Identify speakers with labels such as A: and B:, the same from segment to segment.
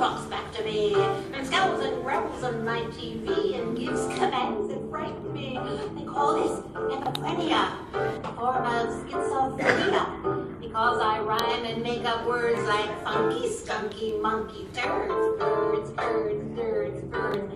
A: talks back to me and scowls and growls on my TV and gives commands that frighten me. They call this schizophrenia, a form of schizophrenia, because I rhyme and make up words like funky, skunky, monkey, turds, birds, birds, birds, birds.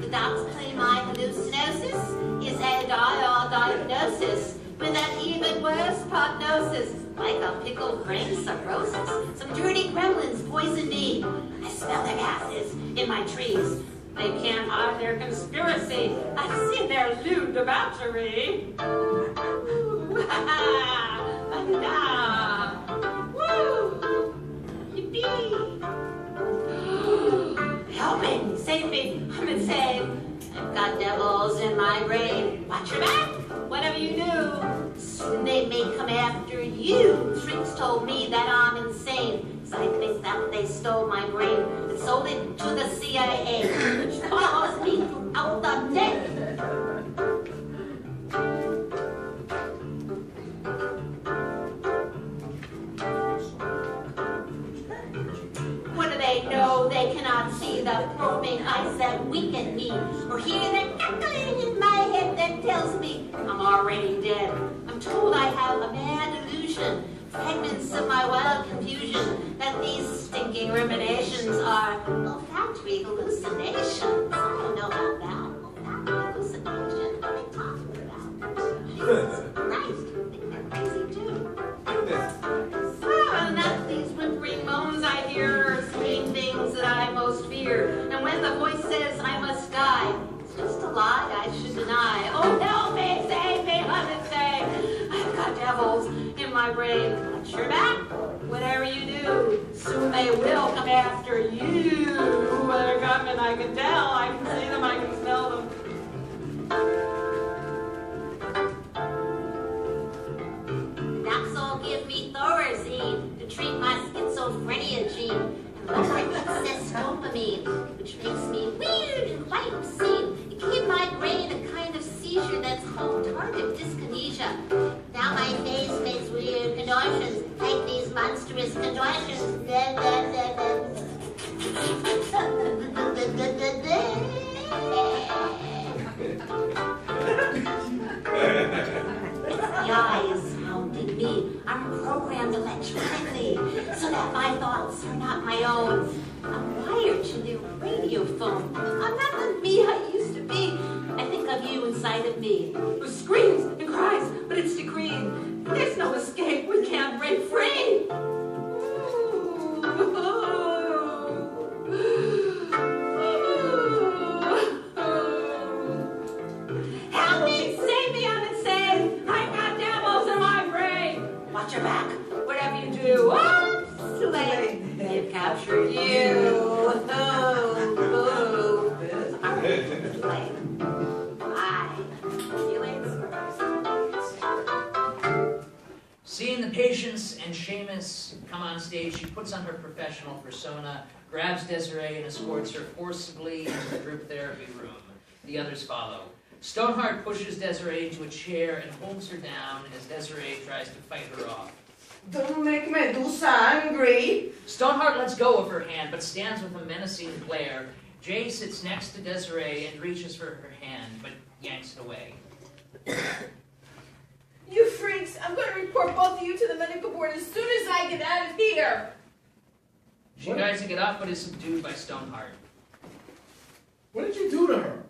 A: The docs claim my hallucinosis is a diagnosis with an even worse prognosis, like a pickled brain cirrhosis. Some dirty gremlins poison me. I smell their gases in my trees. They can't hide their conspiracy. I see their lewd debauchery. Woo! Yippee! Help me, save me, I'm insane. I've got devils in my brain. Watch your back, whatever you do. Soon they may come after you. Shrinks told me that I'm insane. So I think that they stole my brain and sold it to the CIA, which follows me throughout the day. They know they cannot see the probing eyes that weaken me, or hear the cackling in my head that tells me I'm already dead. I'm told I have a mad illusion, fragments of my wild confusion, that these stinking ruminations are olfactory hallucinations. I don't know about that. Olfactory hallucination. What are they talking about? Jesus Christ, I think they're crazy too. Enough these whimpering moans I hear are saying things that I most fear. And when the voice says I must die, it's just a lie I should deny. Oh, help me, save me, let it say. I've got devils in my brain. Watch your back, whatever you do. Soon they will come after you. They're coming, I can tell. I can see them, I can smell them. Docs give me Thorazine to treat my schizophrenia gene, and Lord says dopamine, which makes me weird and quite obscene. It gave my brain a kind of seizure that's called tardive dyskinesia. Now my face makes weird contortions, like these monstrous contortions. The eyes hounding me. I'm programmed electronically so that my thoughts are not my own. I'm wired to their radio phone. I'm not the me I used to be. I think of you inside of me, who screams and cries, but it's decreed. There's no escape. We can't break free. Help me, save me, I'm insane. I've got devils in my brain. Watch your back, whatever you do. Oh, it's too late. They've captured you. I'm too late. Bye. See you later.
B: Seeing the patients and Seamus come on stage, she puts on her professional persona, grabs Desiree and escorts her forcibly into the group therapy room. The others follow. Stoneheart pushes Desiree into a chair and holds her down as Desiree tries to fight her off.
C: Don't make Medusa angry.
B: Stoneheart lets go of her hand, but stands with a menacing glare. Jay sits next to Desiree and reaches for her hand, but yanks it away.
D: You freaks! I'm going to report both of you to the medical board as soon as I get out of here!
B: She tries to get up, but is subdued by Stoneheart.
E: What did you do to her?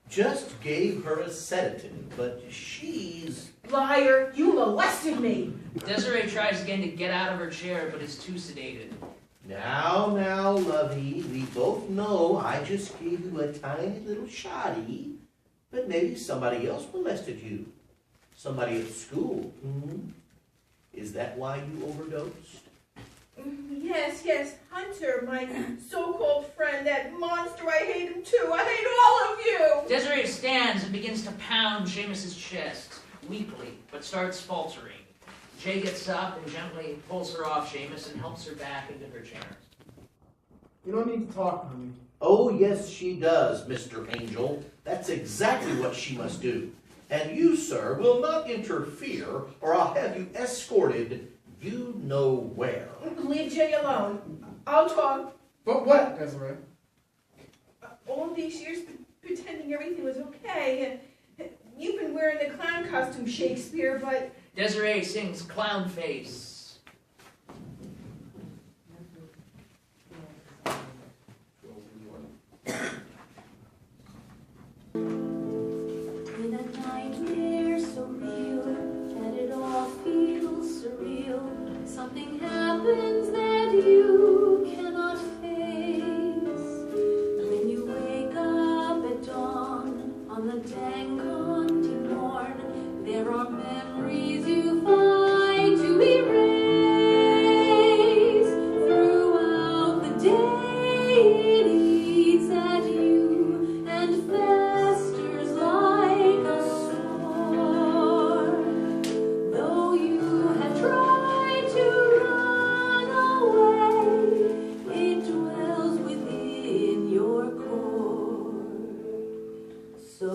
F: Just gave her a sedative, but she's...
D: Liar! You molested me!
B: Desiree tries again to get out of her chair, but is too sedated.
F: Now, lovey, we both know I just gave you a tiny little shoddy, but maybe somebody else molested you. Somebody at school. Is that why you overdosed?
D: Yes, Hunter, my so-called friend, that monster, I hate him too. I hate all of you!
B: Desiree stands and begins to pound Seamus's chest, weakly, but starts faltering. Jay gets up and gently pulls her off Seamus and helps her back into her chair.
E: You don't need to talk, honey.
F: Oh, yes, she does, Mr. Angel. That's exactly what she must do. And you, sir, will not interfere, or I'll have you escorted you know where.
D: Leave Jay alone. I'll talk.
E: But what, Desiree?
D: All these years pretending everything was okay. You've been wearing the clown costume, Shakespeare, but
B: Desiree sings Clown Face.
A: In a nightmare so real that it all feels surreal, something happens that you cannot face. When you wake up at dawn on the dang Conti morn, there are memories you fight to erase. Throughout the day it eats at you and festers like a sore. Though you have tried to run away, it dwells within your core. So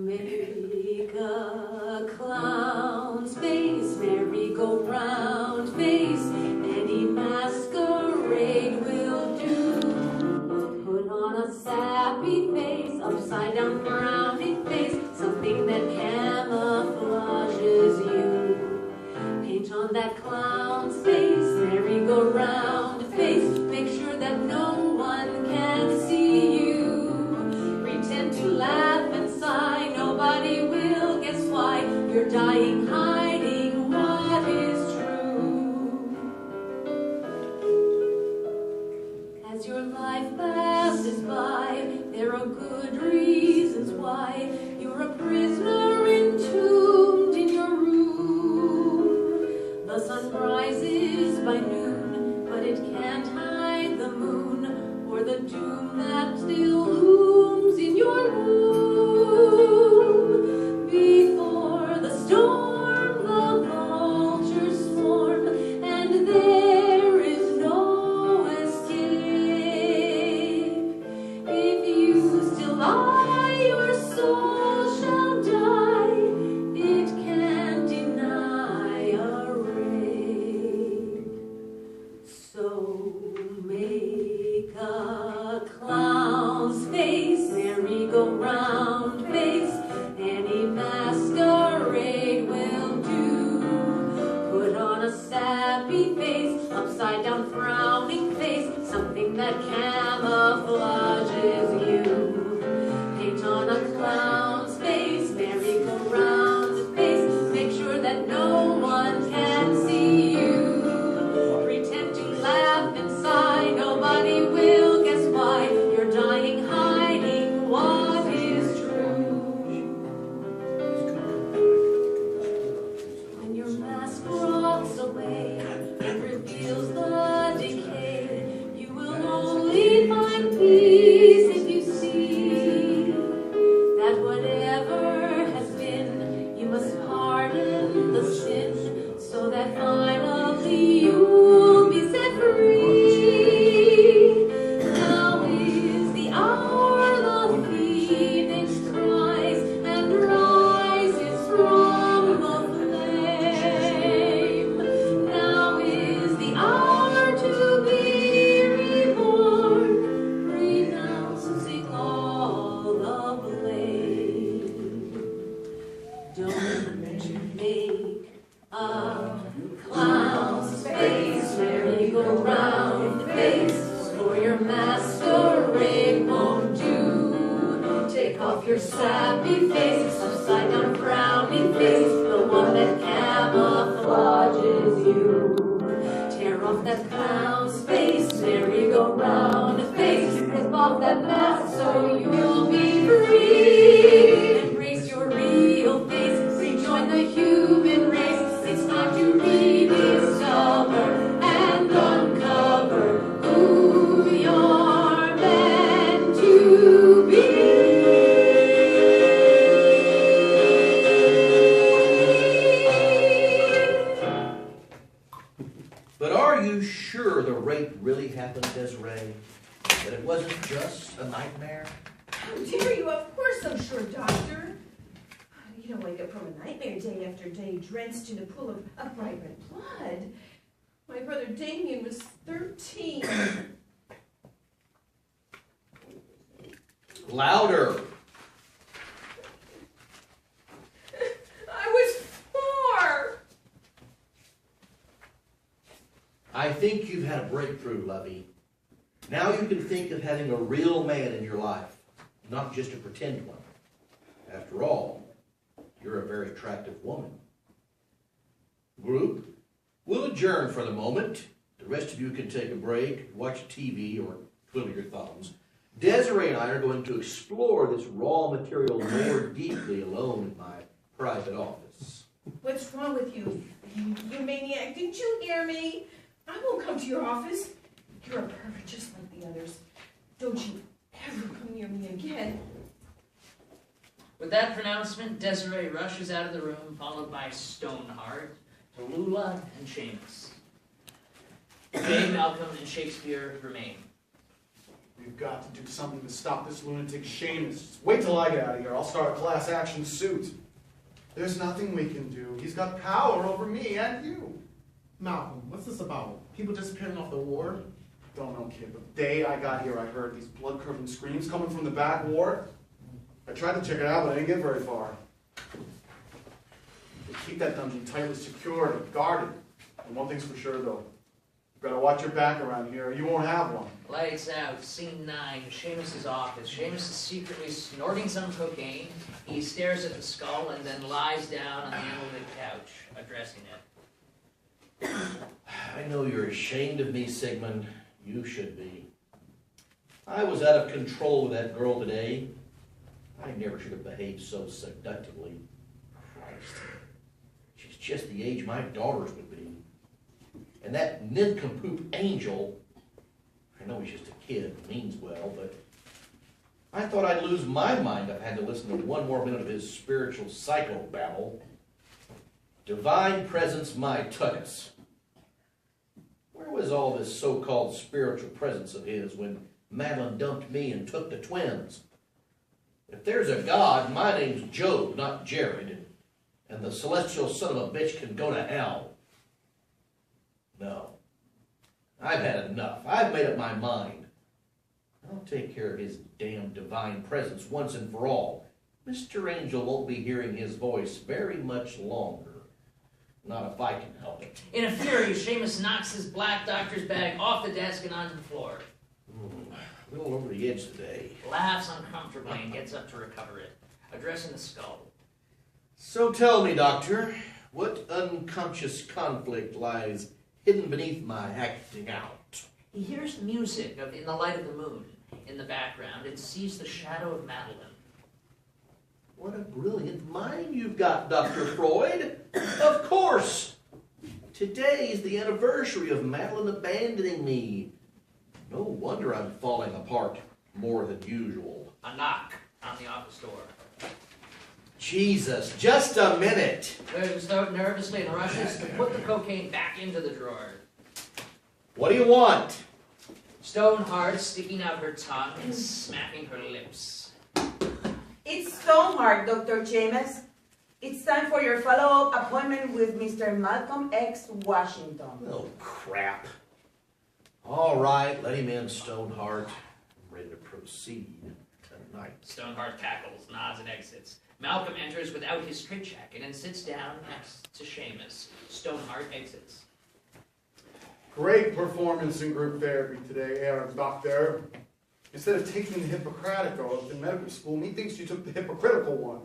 A: make a clown's face, merry-go-round face, any masquerade will do. Put on a sappy face, upside-down frowning face, something that camouflages you. Paint on that clown's face, merry-go-round face, make sure that no one can see you. Pretend to laugh and sigh, nobody will guess why you're dying, hiding what is true. As your life passes by, there are good reasons why you're a prisoner entombed in your room. The sun rises by noon, but it can't hide the moon or the doom that still looms in your room. Before the storm, the vultures swarm, and there is no escape. If you still lie, your soul shall die. It can't deny a rape. So make a clown's face, merry-go-round face, any masquerade will do. Put on a sappy face, upside-down frowning face, something that camouflages you. Paint on a clown's face, merry-go-round face, make sure that no one can see you. Pretend to laugh and sigh, nobody will guess why you're dying, hiding what is true. When your mask rots away and reveals the decay, you will only find peace if you see that whatever has been, you must pardon the sin, so that finally you'll be set free. Now is the hour the phoenix cries and rises from the flame. Now is the hour to be reborn, renouncing all the blame. Don't make a clown's face, merry-go-round face, for your masquerade won't do. Take off your sappy face, upside-down frowning face, the one that camouflages you. Tear off that clown's face, merry-go-round face, rip off that mask so you'll be free. Embrace your real face, rejoin the human race. It's time to rediscover and uncover who you're meant to be.
F: But are you sure the rape really happened, Desiree? That it wasn't just a nightmare?
D: how dare you? Of course I'm sure, Doctor. You don't wake up from a nightmare day after day, drenched in a pool of bright red blood. My brother Damien was 13.
F: Louder.
D: I was 4.
F: I think you've had a breakthrough, Lovey. Now you can think of having a real man in your life, not just a pretend one. After all, you're a very attractive woman. Group, we'll adjourn for the moment. The rest of you can take a break, watch TV, or twiddle your thumbs. Desiree and I are going to explore this raw material more deeply alone in my private office.
D: What's wrong with you, you maniac? Didn't you hear me? I won't come to your office. You're a pervert just like the others. Don't you ever come near me again.
B: With that pronouncement, Desiree rushes out of the room, followed by Stoneheart, Tallulah, and Seamus. Jay, Malcolm, and Shakespeare remain.
E: We've got to do something to stop this lunatic Seamus. Just wait till I get out of here. I'll start a class action suit. There's nothing we can do. He's got power over me and you.
G: Malcolm, what's this about? People disappearing off the ward?
E: Don't know, kid. The day I got here, I heard these blood-curdling screams coming from the back ward. I tried to check it out, but I didn't get very far. They keep that dungeon tightly secured and guarded. And one thing's for sure, though. You've got to watch your back around here, or you won't have one.
B: Lights out, scene 9, Seamus' office. Seamus is secretly snorting some cocaine. He stares at the skull and then lies down on the end of the couch, addressing it.
F: I know you're ashamed of me, Sigmund. You should be. I was out of control with that girl today. I never should have behaved so seductively. Christ. She's just the age my daughters would be. And that nincompoop Angel, I know he's just a kid, means well, but I thought I'd lose my mind if I had to listen to one more minute of his spiritual psychobabble. Divine presence, my tuckus. Where was all this so-called spiritual presence of his when Madeline dumped me and took the twins? If there's a God, my name's Job, not Jared, and the celestial son of a bitch can go to hell. No. I've had enough. I've made up my mind. I'll take care of his damn divine presence once and for all. Mr. Angel won't be hearing his voice very much longer. Not if I can help it.
B: In a fury, Seamus knocks his black doctor's bag off the desk and onto the floor.
F: A little over the edge today.
B: Laughs uncomfortably and gets up to recover it, addressing the skull.
F: So tell me, Doctor, what unconscious conflict lies hidden beneath my acting out?
B: He hears music in the light of the moon in the background and sees the shadow of Madeline.
F: What a brilliant mind you've got, Dr. Freud. Of course. Today is the anniversary of Madeline abandoning me. No wonder I'm falling apart more than usual.
B: A knock on the office door.
F: Jesus, just a minute.
B: There's nervously and rushes to put the cocaine back into the drawer.
F: What do you want?
B: Stoneheart sticking out her tongue and smacking her lips.
C: It's Stoneheart, Dr. Seamus. It's time for your follow-up appointment with Mr. Malcolm X. Washington.
F: Oh, crap. All right, let him in, Stoneheart. I'm ready to proceed tonight.
B: Stoneheart cackles, nods, and exits. Malcolm enters without his straitjacket and sits down next to Seamus. Stoneheart exits.
E: Great performance in group therapy today, Doctor. Instead of taking the Hippocratic oath in medical school, he thinks you took the hypocritical one.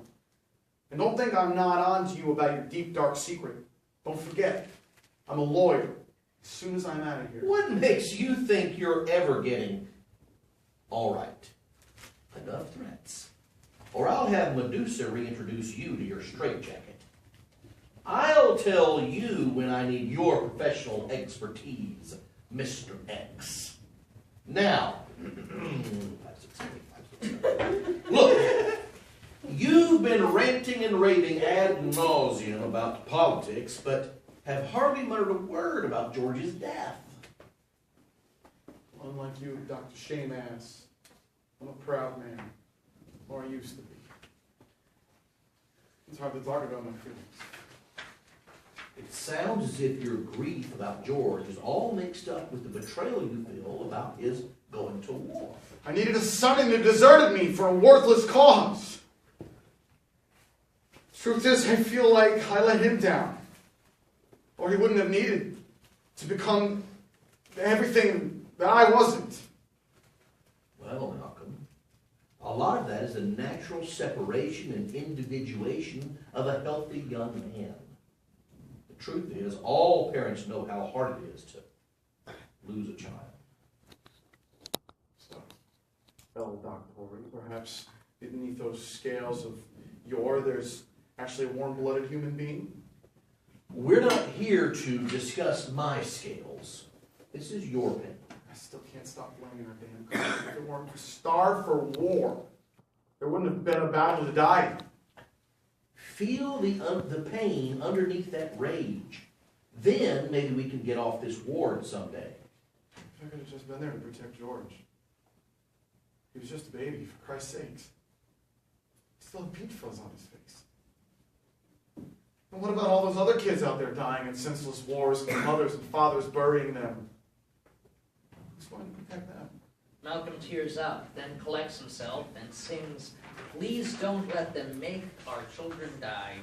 E: And don't think I'm not on to you about your deep, dark secret. Don't forget, I'm a lawyer. As soon as I'm out of here.
F: What makes you think you're ever getting... All right, enough threats. Or I'll have Medusa reintroduce you to your straitjacket. I'll tell you when I need your professional expertise, Mr. X. Now, look, you've been ranting and raving ad nauseum about politics, but have hardly muttered a word about George's death.
E: Unlike you, Dr. Seamus, I'm a proud man. Or I used to be. It's hard to talk about my feelings.
F: It sounds as if your grief about George is all mixed up with the betrayal you feel about his going to war.
E: I needed a son and he deserted me for a worthless cause. Truth is, I feel like I let him down. Or he wouldn't have needed to become everything that I wasn't.
F: Well, Malcolm, a lot of that is a natural separation and individuation of a healthy young man. The truth is, all parents know how hard it is to lose a child.
E: So, well, Dr. Horry, perhaps beneath those scales of yore, there's actually a warm-blooded human being?
F: We're not here to discuss my scales. This is your opinion.
E: I still can't stop blaming our damn country. If it weren't for starve for war, there wouldn't have been a battle to die in.
F: Feel the pain underneath that rage. Then maybe we can get off this ward someday.
E: If I could have just been there to protect George. He was just a baby, for Christ's sakes. He still had peach fuzz on his face. And what about all those other kids out there dying in senseless wars and their mothers and fathers burying them? Who's going to protect them?
B: Malcolm tears up, then collects himself and sings, "Please don't let them make our children die."